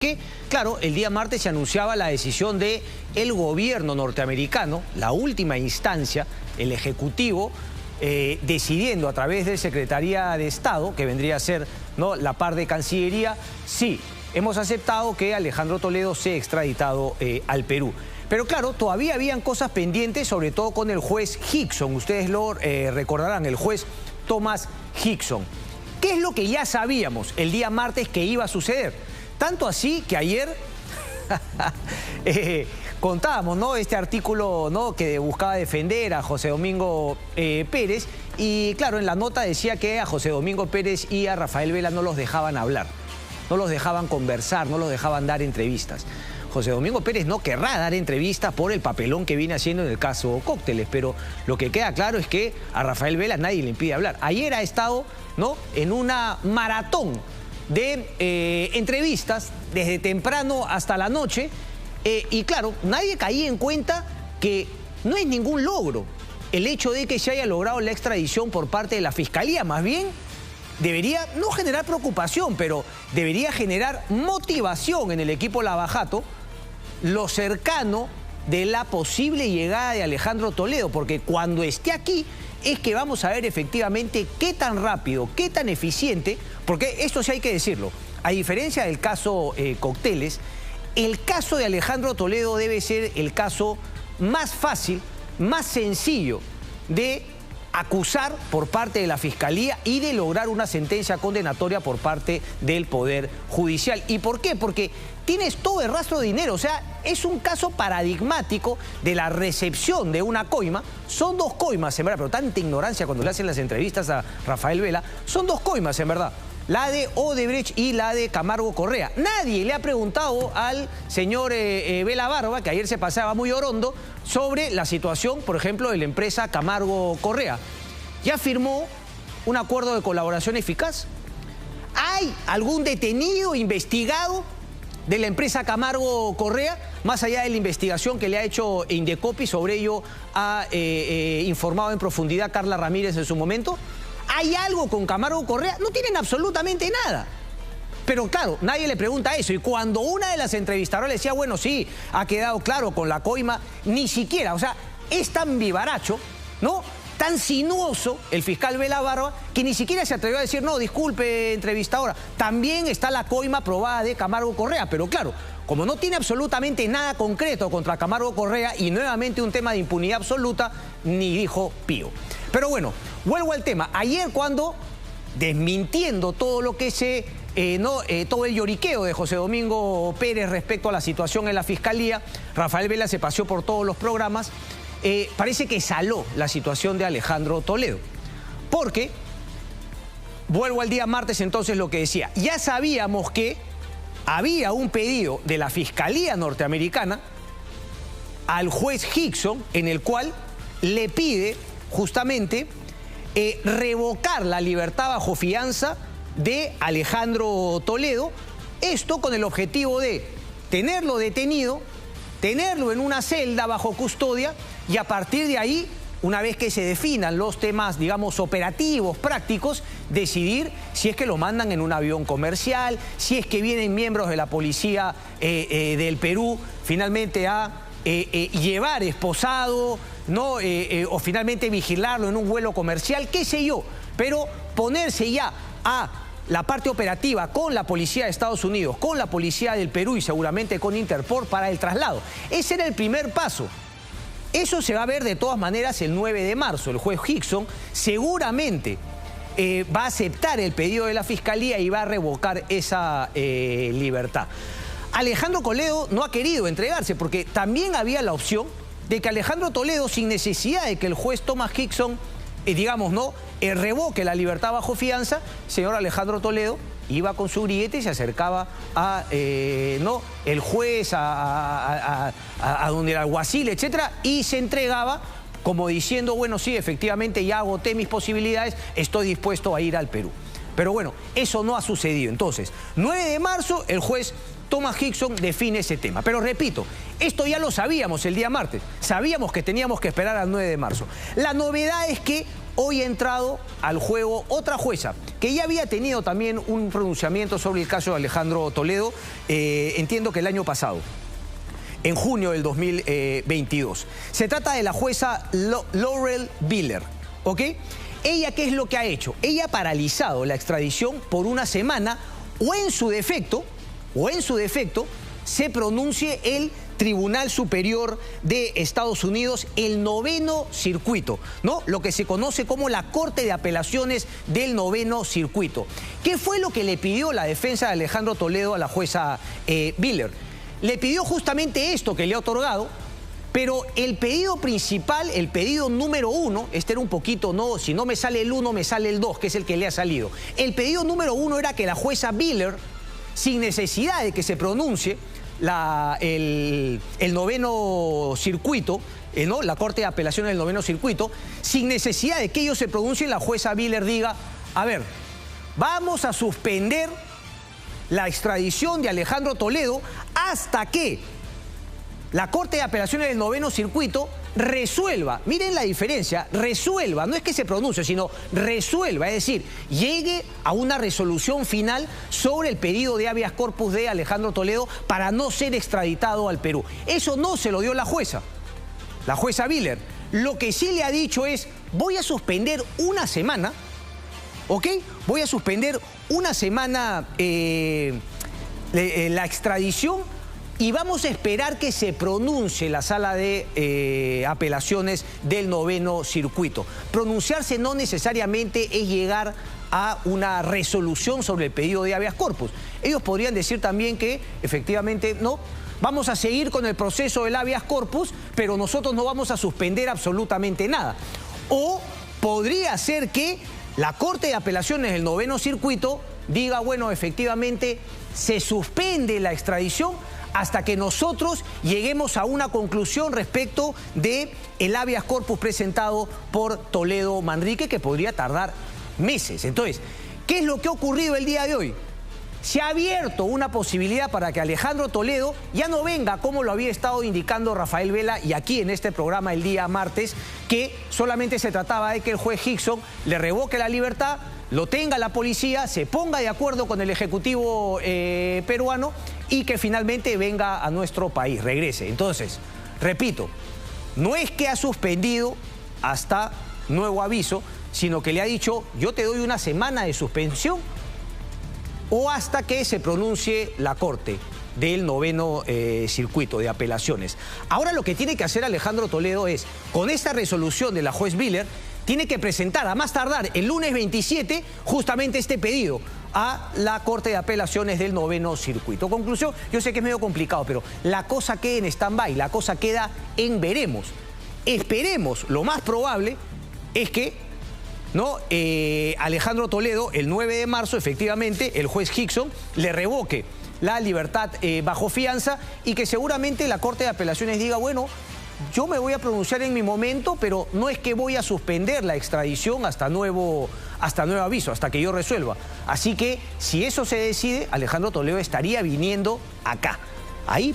Que, claro, el día martes se anunciaba la decisión del gobierno norteamericano, la última instancia, el Ejecutivo, decidiendo a través de Secretaría de Estado, que vendría a ser, ¿no?, la par de Cancillería, sí, hemos aceptado que Alejandro Toledo sea extraditado al Perú. Pero claro, todavía habían cosas pendientes, sobre todo con el juez Hickson. Ustedes lo recordarán, el juez Thomas Hickson. ¿Qué es lo que ya sabíamos el día martes que iba a suceder? Tanto así que ayer contábamos, ¿no?, este artículo, ¿no?, que buscaba defender a José Domingo Pérez. Y claro, en la nota decía que a José Domingo Pérez y a Rafael Vela no los dejaban hablar, no los dejaban conversar, no los dejaban dar entrevistas. José Domingo Pérez no querrá dar entrevistas por el papelón que viene haciendo en el caso Cócteles, pero lo que queda claro es que a Rafael Vela nadie le impide hablar. Ayer ha estado, ¿no?, en una maratón de entrevistas desde temprano hasta la noche, y claro, nadie caía en cuenta que no es ningún logro el hecho de que se haya logrado la extradición por parte de la Fiscalía. Más bien debería no generar preocupación, pero debería generar motivación en el equipo Lavajato, lo cercano de la posible llegada de Alejandro Toledo, porque cuando esté aquí es que vamos a ver efectivamente qué tan rápido, qué tan eficiente, porque esto sí hay que decirlo, a diferencia del caso Cócteles, el caso de Alejandro Toledo debe ser el caso más fácil, más sencillo de acusar por parte de la Fiscalía y de lograr una sentencia condenatoria por parte del Poder Judicial. ¿Y por qué? Porque tienes todo el rastro de dinero, o sea, es un caso paradigmático de la recepción de una coima. Son dos coimas, en verdad, pero tanta ignorancia cuando le hacen las entrevistas a Rafael Vela. Son dos coimas, en verdad, la de Odebrecht y la de Camargo Correa. Nadie le ha preguntado al señor Vela Barba, que ayer se pasaba muy orondo, sobre la situación, por ejemplo, de la empresa Camargo Correa. ¿Ya firmó un acuerdo de colaboración eficaz? ¿Hay algún detenido, investigado de la empresa Camargo Correa? Más allá de la investigación que le ha hecho Indecopi, sobre ello ha informado en profundidad Carla Ramírez en su momento. ¿Hay algo con Camargo Correa? No tienen absolutamente nada. Pero claro, nadie le pregunta eso. Y cuando una de las entrevistadoras le decía, bueno, sí, ha quedado claro con la coima, ni siquiera, o sea, es tan vivaracho, ¿no?, tan sinuoso el fiscal Vela Barba, que ni siquiera se atrevió a decir, no, disculpe, entrevistadora, también está la coima probada de Camargo Correa. Pero claro, como no tiene absolutamente nada concreto contra Camargo Correa y nuevamente un tema de impunidad absoluta, ni dijo pío. Pero bueno, vuelvo al tema. Ayer, cuando, desmintiendo todo lo que todo el lloriqueo de José Domingo Pérez respecto a la situación en la Fiscalía, Rafael Vela se paseó por todos los programas. Parece que saló la situación de Alejandro Toledo. Porque, vuelvo al día martes entonces, lo que decía, ya sabíamos que había un pedido de la Fiscalía norteamericana al juez Hickson, en el cual le pide justamente revocar la libertad bajo fianza de Alejandro Toledo. Esto con el objetivo de tenerlo detenido, tenerlo en una celda bajo custodia y a partir de ahí, una vez que se definan los temas, digamos, operativos, prácticos, decidir si es que lo mandan en un avión comercial, si es que vienen miembros de la policía del Perú finalmente a llevar esposado, ¿no?, o finalmente vigilarlo en un vuelo comercial, qué sé yo, pero ponerse ya a la parte operativa con la policía de Estados Unidos, con la policía del Perú y seguramente con Interpol para el traslado. Ese era el primer paso. Eso se va a ver de todas maneras el 9 de marzo. El juez Hickson seguramente va a aceptar el pedido de la Fiscalía y va a revocar esa libertad. Alejandro Toledo no ha querido entregarse porque también había la opción de que Alejandro Toledo, sin necesidad de que el juez Thomas Hickson, digamos, ¿no?, revoque la libertad bajo fianza, señor Alejandro Toledo iba con su grillete y se acercaba a ¿no?, el juez, a donde el alguacil, etcétera, y se entregaba como diciendo, bueno, sí, efectivamente ya agoté mis posibilidades, estoy dispuesto a ir al Perú. Pero bueno, eso no ha sucedido. Entonces, 9 de marzo, el juez Thomas Hickson define ese tema. Pero repito, esto ya lo sabíamos el día martes. Sabíamos que teníamos que esperar al 9 de marzo. La novedad es que hoy ha entrado al juego otra jueza, que ya había tenido también un pronunciamiento sobre el caso de Alejandro Toledo, entiendo que el año pasado, en junio del 2022. Se trata de la jueza Laurel Willer, ¿ok? Ella, ¿qué es lo que ha hecho? Ella ha paralizado la extradición por una semana, o en su defecto, se pronuncie el Tribunal Superior de Estados Unidos, el 9º circuito, ¿no? Lo que se conoce como la Corte de Apelaciones del 9º circuito. ¿Qué fue lo que le pidió la defensa de Alejandro Toledo a la jueza Willer? Le pidió justamente esto que le ha otorgado, pero el pedido principal, el pedido número 1, este era un poquito, no, si no me sale el 1, me sale el 2, que es el que le ha salido. El pedido número 1 era que la jueza Willer, sin necesidad de que se pronuncie el 9º circuito, ¿no? La Corte de Apelaciones del 9º circuito, sin necesidad de que ellos se pronuncien, la jueza Willer diga, a ver, vamos a suspender la extradición de Alejandro Toledo hasta que la Corte de Apelaciones del 9º circuito resuelva, miren la diferencia, resuelva, no es que se pronuncie, sino resuelva, es decir, llegue a una resolución final sobre el pedido de habeas corpus de Alejandro Toledo para no ser extraditado al Perú. Eso no se lo dio la jueza Willer. Lo que sí le ha dicho es, voy a suspender una semana, ¿ok? Voy a suspender una semana la extradición y vamos a esperar que se pronuncie la sala de apelaciones del 9º circuito. Pronunciarse no necesariamente es llegar a una resolución sobre el pedido de habeas corpus. Ellos podrían decir también que efectivamente no, vamos a seguir con el proceso del habeas corpus, pero nosotros no vamos a suspender absolutamente nada. O podría ser que la Corte de Apelaciones del 9º circuito diga, bueno, efectivamente se suspende la extradición hasta que nosotros lleguemos a una conclusión respecto del habeas corpus presentado por Toledo Manrique, que podría tardar meses. Entonces, ¿qué es lo que ha ocurrido el día de hoy? Se ha abierto una posibilidad para que Alejandro Toledo ya no venga, como lo había estado indicando Rafael Vela y aquí en este programa el día martes, que solamente se trataba de que el juez Hickson le revoque la libertad, lo tenga la policía, se ponga de acuerdo con el Ejecutivo peruano y que finalmente venga a nuestro país, regrese. Entonces, repito, no es que ha suspendido hasta nuevo aviso, sino que le ha dicho, yo te doy una semana de suspensión o hasta que se pronuncie la Corte del 9º circuito de apelaciones. Ahora lo que tiene que hacer Alejandro Toledo es, con esta resolución de la juez Willer, tiene que presentar a más tardar el lunes 27 justamente este pedido a la Corte de Apelaciones del 9º circuito. Conclusión, yo sé que es medio complicado, pero la cosa queda en stand-by, la cosa queda en veremos. Esperemos, lo más probable es que Alejandro Toledo, el 9 de marzo, efectivamente, el juez Hickson le revoque la libertad bajo fianza y que seguramente la Corte de Apelaciones diga, bueno, yo me voy a pronunciar en mi momento, pero no es que voy a suspender la extradición hasta nuevo aviso, hasta que yo resuelva. Así que, si eso se decide, Alejandro Toledo estaría viniendo acá.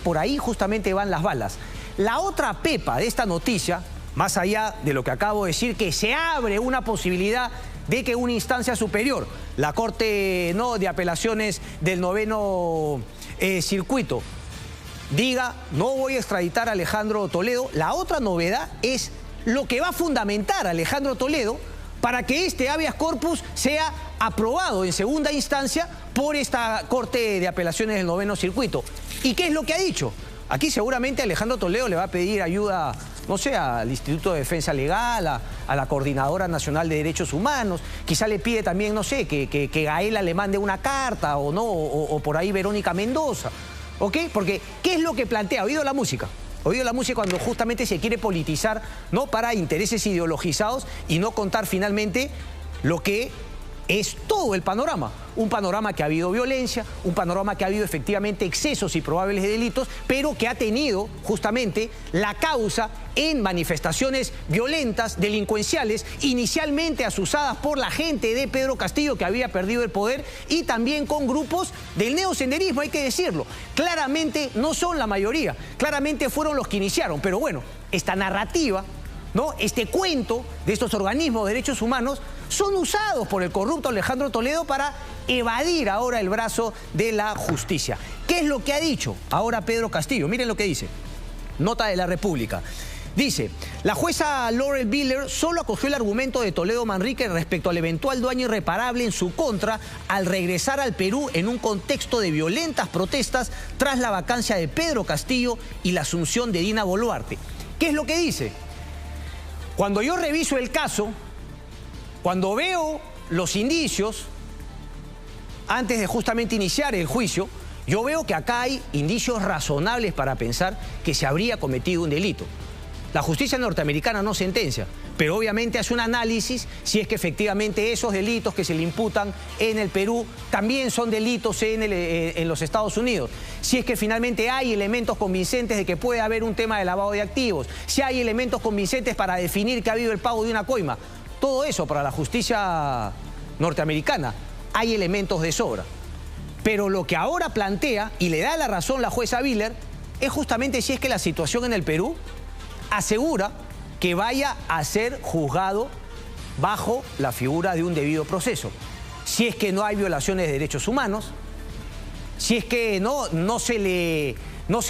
Por ahí justamente van las balas. La otra pepa de esta noticia, más allá de lo que acabo de decir, que se abre una posibilidad de que una instancia superior, la Corte de Apelaciones del 9º circuito, diga, no voy a extraditar a Alejandro Toledo. La otra novedad es lo que va a fundamentar a Alejandro Toledo para que este habeas corpus sea aprobado en segunda instancia por esta Corte de Apelaciones del 9º circuito. ¿Y qué es lo que ha dicho? Aquí seguramente Alejandro Toledo le va a pedir ayuda, no sé, al Instituto de Defensa Legal, a la Coordinadora Nacional de Derechos Humanos. Quizá le pide también, no sé, que Gaela le mande una carta o no, o por ahí Verónica Mendoza. ¿Ok? Porque, ¿qué es lo que plantea? ¿Ha oído la música? ¿Ha oído la música cuando justamente se quiere politizar, ¿no? Para intereses ideologizados y no contar finalmente lo que es todo el panorama. Un panorama que ha habido violencia, un panorama que ha habido efectivamente excesos y probables delitos, pero que ha tenido justamente la causa en manifestaciones violentas, delincuenciales, inicialmente asusadas por la gente de Pedro Castillo, que había perdido el poder, y también con grupos del neosenderismo, hay que decirlo. Claramente no son la mayoría, claramente fueron los que iniciaron, pero bueno, esta narrativa ¿no? Este cuento de estos organismos de derechos humanos son usados por el corrupto Alejandro Toledo para evadir ahora el brazo de la justicia. ¿Qué es lo que ha dicho ahora Pedro Castillo? Miren lo que dice. Nota de La República. Dice, la jueza Laurel Biller solo acogió el argumento de Toledo Manrique respecto al eventual daño irreparable en su contra al regresar al Perú en un contexto de violentas protestas tras la vacancia de Pedro Castillo y la asunción de Dina Boluarte. ¿Qué es lo que dice? Cuando yo reviso el caso, cuando veo los indicios, antes de justamente iniciar el juicio, yo veo que acá hay indicios razonables para pensar que se habría cometido un delito. La justicia norteamericana no sentencia, pero obviamente hace un análisis si es que efectivamente esos delitos que se le imputan en el Perú también son delitos en los Estados Unidos. Si es que finalmente hay elementos convincentes de que puede haber un tema de lavado de activos, si hay elementos convincentes para definir que ha habido el pago de una coima. Todo eso para la justicia norteamericana hay elementos de sobra. Pero lo que ahora plantea, y le da la razón la jueza Biller, es justamente si es que la situación en el Perú asegura que vaya a ser juzgado bajo la figura de un debido proceso. Si es que no hay violaciones de derechos humanos, si es que no se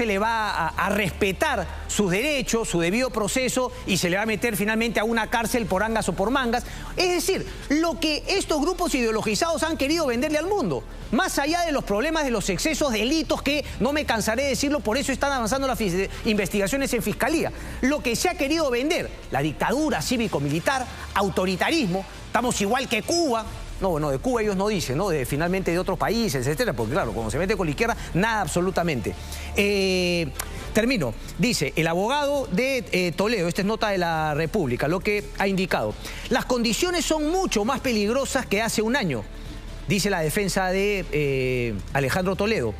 le va a respetar sus derechos, su debido proceso, y se le va a meter finalmente a una cárcel por angas o por mangas. Es decir, lo que estos grupos ideologizados han querido venderle al mundo. Más allá de los problemas de los excesos, delitos, que no me cansaré de decirlo, por eso están avanzando las investigaciones en fiscalía. Lo que se ha querido vender, la dictadura cívico-militar, autoritarismo, estamos igual que Cuba. No, bueno, de Cuba ellos no dicen, ¿no? Finalmente de otros países, etcétera, porque claro, cuando se mete con la izquierda, nada absolutamente. Termino. Dice, el abogado de Toledo, esta es nota de La República, lo que ha indicado. Las condiciones son mucho más peligrosas que hace un año, dice la defensa de Alejandro Toledo.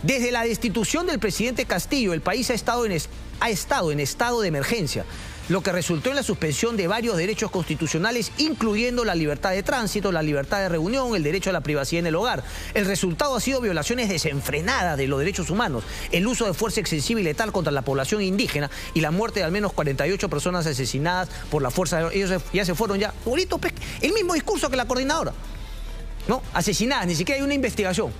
Desde la destitución del presidente Castillo, el país ha estado en estado de emergencia, lo que resultó en la suspensión de varios derechos constitucionales, incluyendo la libertad de tránsito, la libertad de reunión, el derecho a la privacidad en el hogar. El resultado ha sido violaciones desenfrenadas de los derechos humanos, el uso de fuerza excesiva y letal contra la población indígena y la muerte de al menos 48 personas asesinadas por la fuerza. Ellos ya se fueron ya. Bonito, el mismo discurso que la coordinadora, ¿no? Asesinadas, ni siquiera hay una investigación.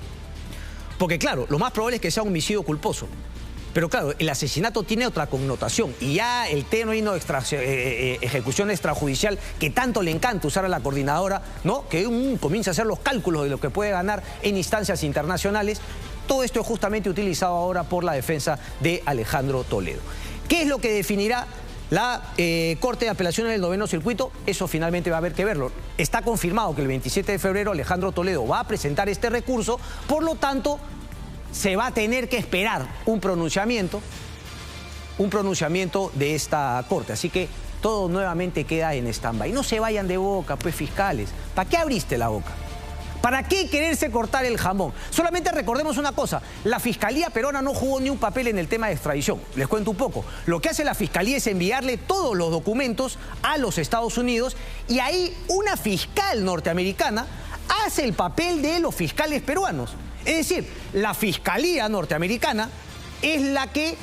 Porque claro, lo más probable es que sea un homicidio culposo. Pero claro, el asesinato tiene otra connotación y ya el término ejecución extrajudicial, que tanto le encanta usar a la coordinadora, ¿no? Que comienza a hacer los cálculos de lo que puede ganar en instancias internacionales. Todo esto es justamente utilizado ahora por la defensa de Alejandro Toledo. ¿Qué es lo que definirá la Corte de Apelaciones del Noveno Circuito? Eso finalmente va a haber que verlo. Está confirmado que el 27 de febrero Alejandro Toledo va a presentar este recurso, por lo tanto se va a tener que esperar un pronunciamiento de esta Corte. Así que todo nuevamente queda en stand-by. No se vayan de boca, pues, fiscales. ¿Para qué abriste la boca? ¿Para qué quererse cortar el jamón? Solamente recordemos una cosa, la Fiscalía peruana no jugó ni un papel en el tema de extradición. Les cuento un poco. Lo que hace la Fiscalía es enviarle todos los documentos a los Estados Unidos y ahí una fiscal norteamericana hace el papel de los fiscales peruanos. Es decir, la Fiscalía norteamericana es la que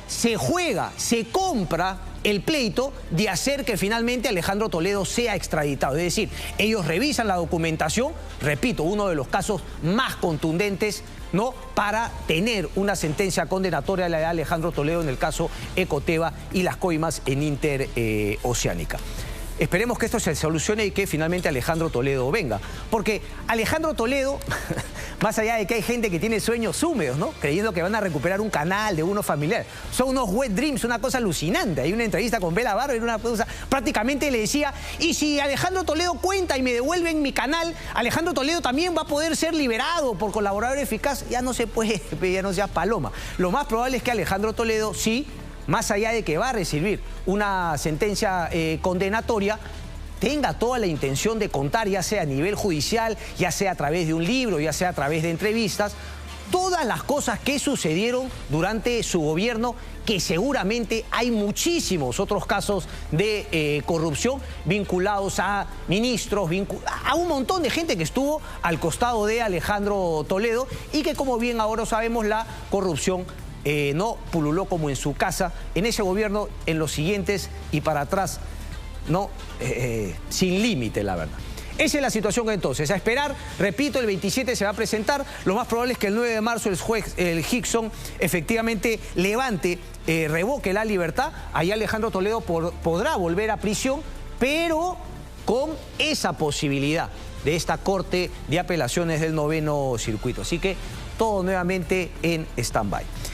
se juega, se compra el pleito de hacer que finalmente Alejandro Toledo sea extraditado. Es decir, ellos revisan la documentación, repito, uno de los casos más contundentes, ¿no?, para tener una sentencia condenatoria a la de Alejandro Toledo en el caso Ecoteva y las coimas en Interoceánica. Esperemos que esto se solucione y que finalmente Alejandro Toledo venga. Porque Alejandro Toledo, más allá de que hay gente que tiene sueños húmedos, ¿no?, creyendo que van a recuperar un canal de uno familiar, son unos wet dreams, una cosa alucinante. Hay una entrevista con Bela Barro y una cosa, prácticamente le decía, y si Alejandro Toledo cuenta y me devuelven mi canal, Alejandro Toledo también va a poder ser liberado por colaborador eficaz. Ya no se puede, ya no sea paloma. Lo más probable es que Alejandro Toledo sí, más allá de que va a recibir una sentencia condenatoria, tenga toda la intención de contar, ya sea a nivel judicial, ya sea a través de un libro, ya sea a través de entrevistas, todas las cosas que sucedieron durante su gobierno, que seguramente hay muchísimos otros casos de corrupción vinculados a ministros, a un montón de gente que estuvo al costado de Alejandro Toledo y que, como bien ahora sabemos, la corrupción no pululó como en su casa en ese gobierno, en los siguientes y para atrás ¿no? Sin límite, la verdad. Esa es la situación entonces, a esperar, repito, el 27 se va a presentar, lo más probable es que el 9 de marzo el Hickson efectivamente levante, revoque la libertad, ahí Alejandro Toledo podrá volver a prisión, pero con esa posibilidad de esta Corte de Apelaciones del 9º Circuito, así que todo nuevamente en stand-by.